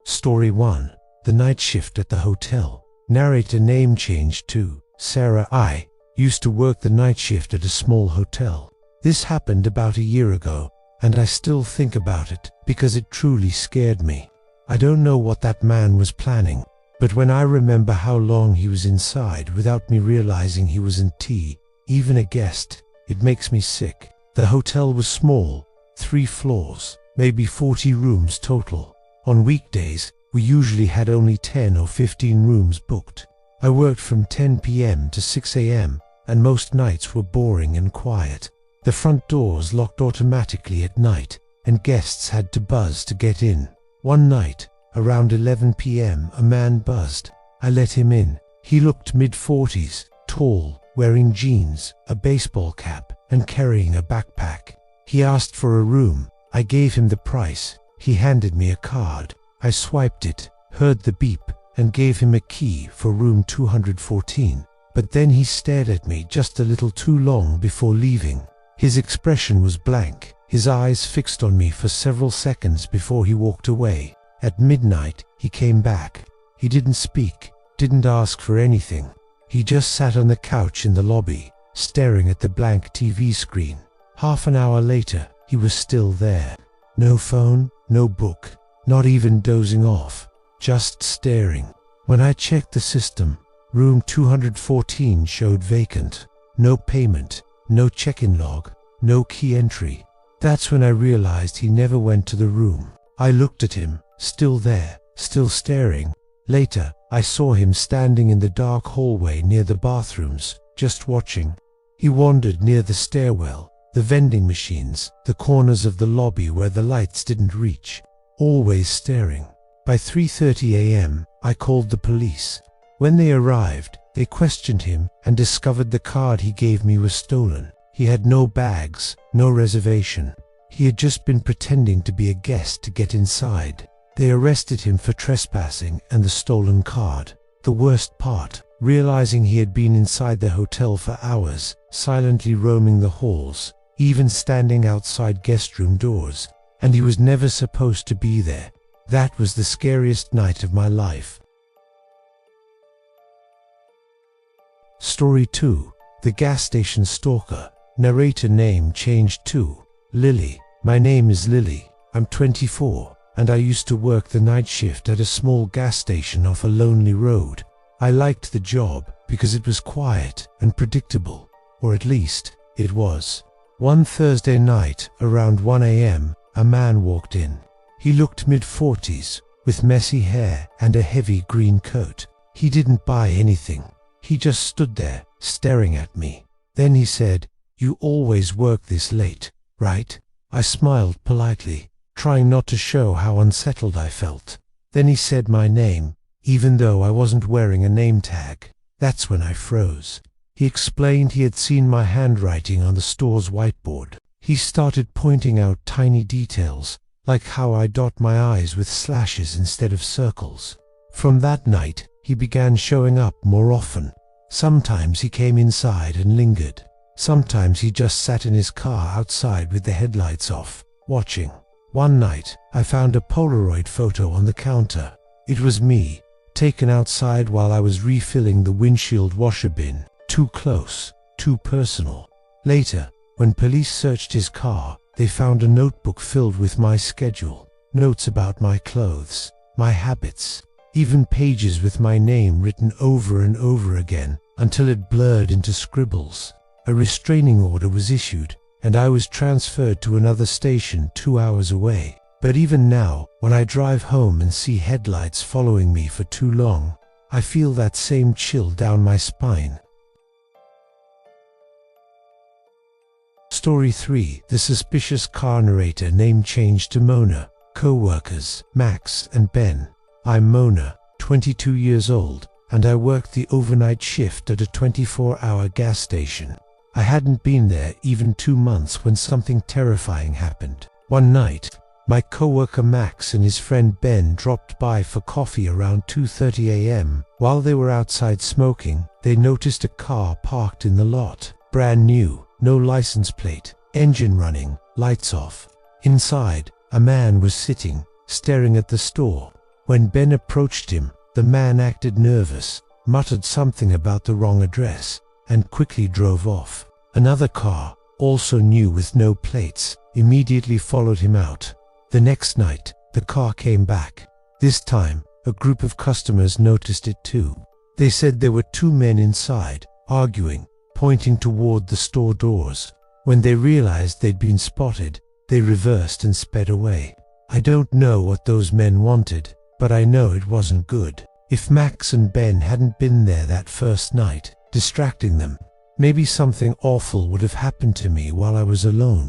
Story 1. The Night Shift at the Hotel. Narrator name changed to Sarah. I used to work the night shift at a small hotel. This happened about a year ago, and I still think about it because it truly scared me. I don't know what that man was planning, but when I remember how long he was inside without me realizing he was in tea, even a guest, it makes me sick. The hotel was small, 3 floors, maybe 40 rooms total. On weekdays, we usually had only 10 or 15 rooms booked. I worked from 10 p.m. to 6 a.m., and most nights were boring and quiet. The front doors locked automatically at night, and guests had to buzz to get in. One night, around 11 p.m., a man buzzed. I let him in. He looked mid-40s, tall, wearing jeans, a baseball cap, and carrying a backpack. He asked for a room. I gave him the price. He handed me a card. I swiped it, heard the beep, and gave him a key for room 214. But then he stared at me just a little too long before leaving. His expression was blank, his eyes fixed on me for several seconds before he walked away. At midnight, he came back. He didn't speak, didn't ask for anything. He just sat on the couch in the lobby, staring at the blank TV screen. Half an hour later, he was still there. No phone, no book, not even dozing off, just staring. When I checked the system, room 214 showed vacant. No payment, no check-in log, no key entry. That's when I realized he never went to the room. I looked at him, still there, still staring. Later, I saw him standing in the dark hallway near the bathrooms, just watching. He wandered near the stairwell, the vending machines, the corners of the lobby where the lights didn't reach, always staring. By 3:30 a.m., I called the police. When they arrived, they questioned him and discovered the card he gave me was stolen. He had no bags, no reservation. He had just been pretending to be a guest to get inside. They arrested him for trespassing and the stolen card. The worst part, realizing he had been inside the hotel for hours, silently roaming the halls, even standing outside guest room doors, and he was never supposed to be there. That was the scariest night of my life. Story 2. The Gas Station Stalker. Narrator name changed to Lily. My name is Lily. I'm 24, and I used to work the night shift at a small gas station off a lonely road. I liked the job because it was quiet and predictable, or at least it was. One Thursday night, around 1 a.m., a man walked in. He looked mid-40s, with messy hair and a heavy green coat. He didn't buy anything. He just stood there, staring at me. Then he said, "You always work this late, right?" I smiled politely, trying not to show how unsettled I felt. Then he said my name, even though I wasn't wearing a name tag. That's when I froze. He explained he had seen my handwriting on the store's whiteboard. He started pointing out tiny details, like how I dot my I's with slashes instead of circles. From that night, he began showing up more often. Sometimes he came inside and lingered. Sometimes he just sat in his car outside with the headlights off, watching. One night, I found a Polaroid photo on the counter. It was me, taken outside while I was refilling the windshield washer bin. Too close, too personal. Later, when police searched his car, they found a notebook filled with my schedule, notes about my clothes, my habits, even pages with my name written over and over again until it blurred into scribbles. A restraining order was issued, and I was transferred to another station 2 hours away. But even now, when I drive home and see headlights following me for too long, I feel that same chill down my spine. Story 3. The Suspicious Car. Narrator name changed to Mona. Co-workers, Max and Ben. I'm Mona, 22 years old, and I worked the overnight shift at a 24-hour gas station. I hadn't been there even 2 months when something terrifying happened. One night, my coworker Max and his friend Ben dropped by for coffee around 2:30 a.m. While they were outside smoking, they noticed a car parked in the lot. Brand new, no license plate, engine running, lights off. Inside, a man was sitting, staring at the store. When Ben approached him, the man acted nervous, muttered something about the wrong address, and quickly drove off. Another car, also new with no plates, immediately followed him out. The next night, the car came back. This time, a group of customers noticed it too. They said there were two men inside, arguing, pointing toward the store doors. When they realized they'd been spotted, they reversed and sped away. I don't know what those men wanted, but I know it wasn't good. If Max and Ben hadn't been there that first night, distracting them, maybe something awful would have happened to me while I was alone.